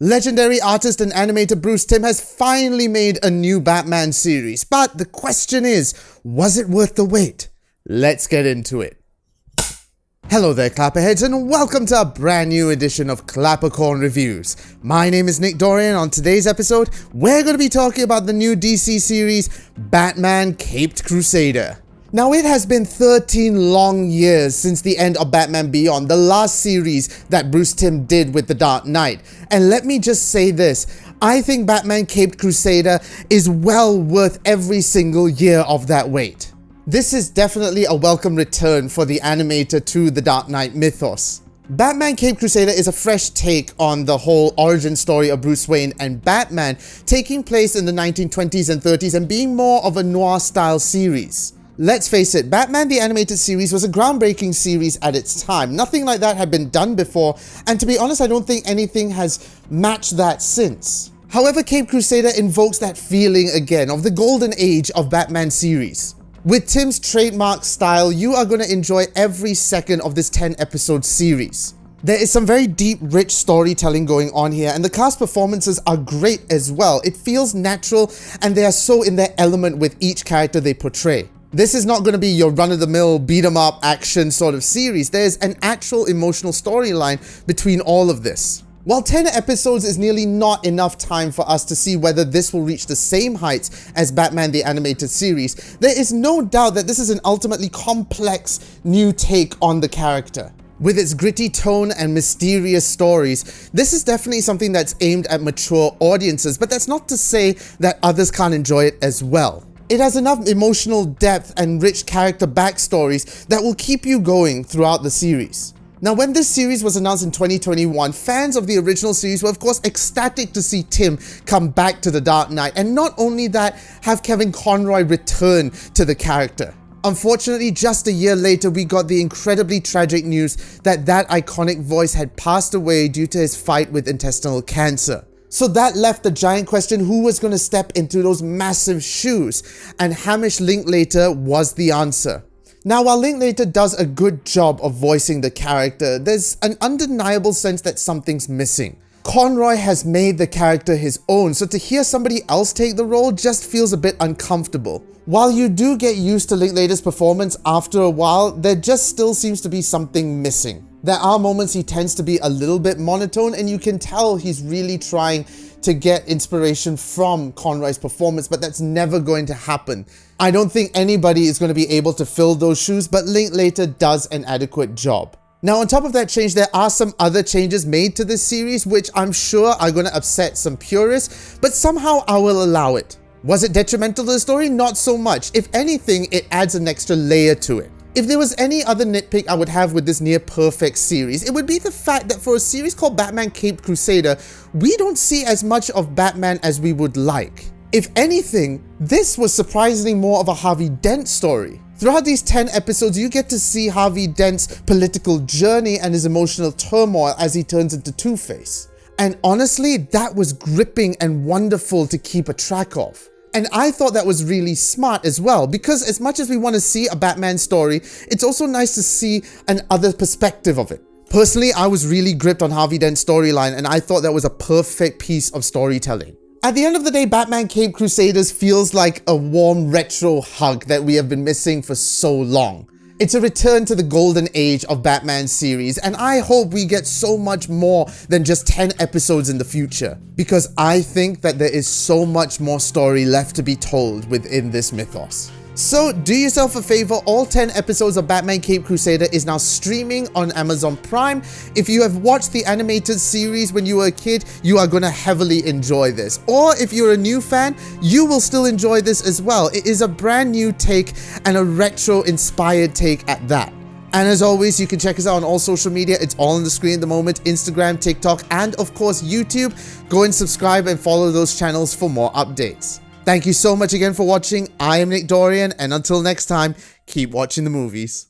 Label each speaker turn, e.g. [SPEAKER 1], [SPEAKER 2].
[SPEAKER 1] Legendary artist and animator Bruce Timm has finally made a new Batman series, but the question is, was it worth the wait? Let's get into it. Hello there, Clapperheads, and welcome to a brand new edition of ClapperCorn Reviews. My name is Nick Dorian. On today's episode, we're going to be talking about the new DC series, Batman Caped Crusader. Now, it has been 13 long years since the end of Batman Beyond, the last series that Bruce Timm did with The Dark Knight. And let me just say this, I think Batman Caped Crusader is well worth every single year of that wait. This is definitely a welcome return for the animator to the Dark Knight mythos. Batman Caped Crusader is a fresh take on the whole origin story of Bruce Wayne and Batman, taking place in the 1920s and 30s and being more of a noir-style series. Let's face it, Batman the Animated Series was a groundbreaking series at its time. Nothing like that had been done before, and to be honest, I don't think anything has matched that since. However, Caped Crusader invokes that feeling again of the golden age of Batman series. With Timm's trademark style, you are going to enjoy every second of this 10-episode series. There is some very deep, rich storytelling going on here, and the cast performances are great as well. It feels natural, and they are so in their element with each character they portray. This is not going to be your run-of-the-mill, beat-em-up action sort of series. There's an actual emotional storyline between all of this. While 10 episodes is nearly not enough time for us to see whether this will reach the same heights as Batman the Animated Series, there is no doubt that this is an ultimately complex new take on the character. With its gritty tone and mysterious stories, this is definitely something that's aimed at mature audiences, but that's not to say that others can't enjoy it as well. It has enough emotional depth and rich character backstories that will keep you going throughout the series. Now, when this series was announced in 2021, fans of the original series were of course ecstatic to see Timm come back to The Dark Knight, and not only that, have Kevin Conroy return to the character. Unfortunately, just a year later, we got the incredibly tragic news that that iconic voice had passed away due to his fight with intestinal cancer. So that left the giant question, who was going to step into those massive shoes? And Hamish Linklater was the answer. Now, while Linklater does a good job of voicing the character, there's an undeniable sense that something's missing. Conroy has made the character his own, so to hear somebody else take the role just feels a bit uncomfortable. While you do get used to Linklater's performance after a while, there just still seems to be something missing. There are moments he tends to be a little bit monotone, and you can tell he's really trying to get inspiration from Conroy's performance, but that's never going to happen. I don't think anybody is going to be able to fill those shoes, but Linklater does an adequate job. Now, on top of that change, there are some other changes made to this series, which I'm sure are going to upset some purists, but somehow I will allow it. Was it detrimental to the story? Not so much. If anything, it adds an extra layer to it. If there was any other nitpick I would have with this near-perfect series, it would be the fact that for a series called Batman Caped Crusader, we don't see as much of Batman as we would like. If anything, this was surprisingly more of a Harvey Dent story. Throughout these 10 episodes, you get to see Harvey Dent's political journey and his emotional turmoil as he turns into Two-Face. And honestly, that was gripping and wonderful to keep a track of. And I thought that was really smart as well, because as much as we want to see a Batman story, it's also nice to see another perspective of it. Personally, I was really gripped on Harvey Dent's storyline, and I thought that was a perfect piece of storytelling. At the end of the day, Batman Caped Crusaders feels like a warm retro hug that we have been missing for so long. It's a return to the golden age of Batman series, and I hope we get so much more than just 10 episodes in the future, because I think that there is so much more story left to be told within this mythos. So do yourself a favor, all 10 episodes of Batman Caped Crusader is now streaming on Amazon Prime. If you have watched the animated series when you were a kid, you are going to heavily enjoy this. Or if you're a new fan, you will still enjoy this as well. It is a brand new take and a retro-inspired take at that. And as always, you can check us out on all social media. It's all on the screen at the moment: Instagram, TikTok, and of course YouTube. Go and subscribe and follow those channels for more updates. Thank you so much again for watching. I am Nick Dorian, and until next time, keep watching the movies.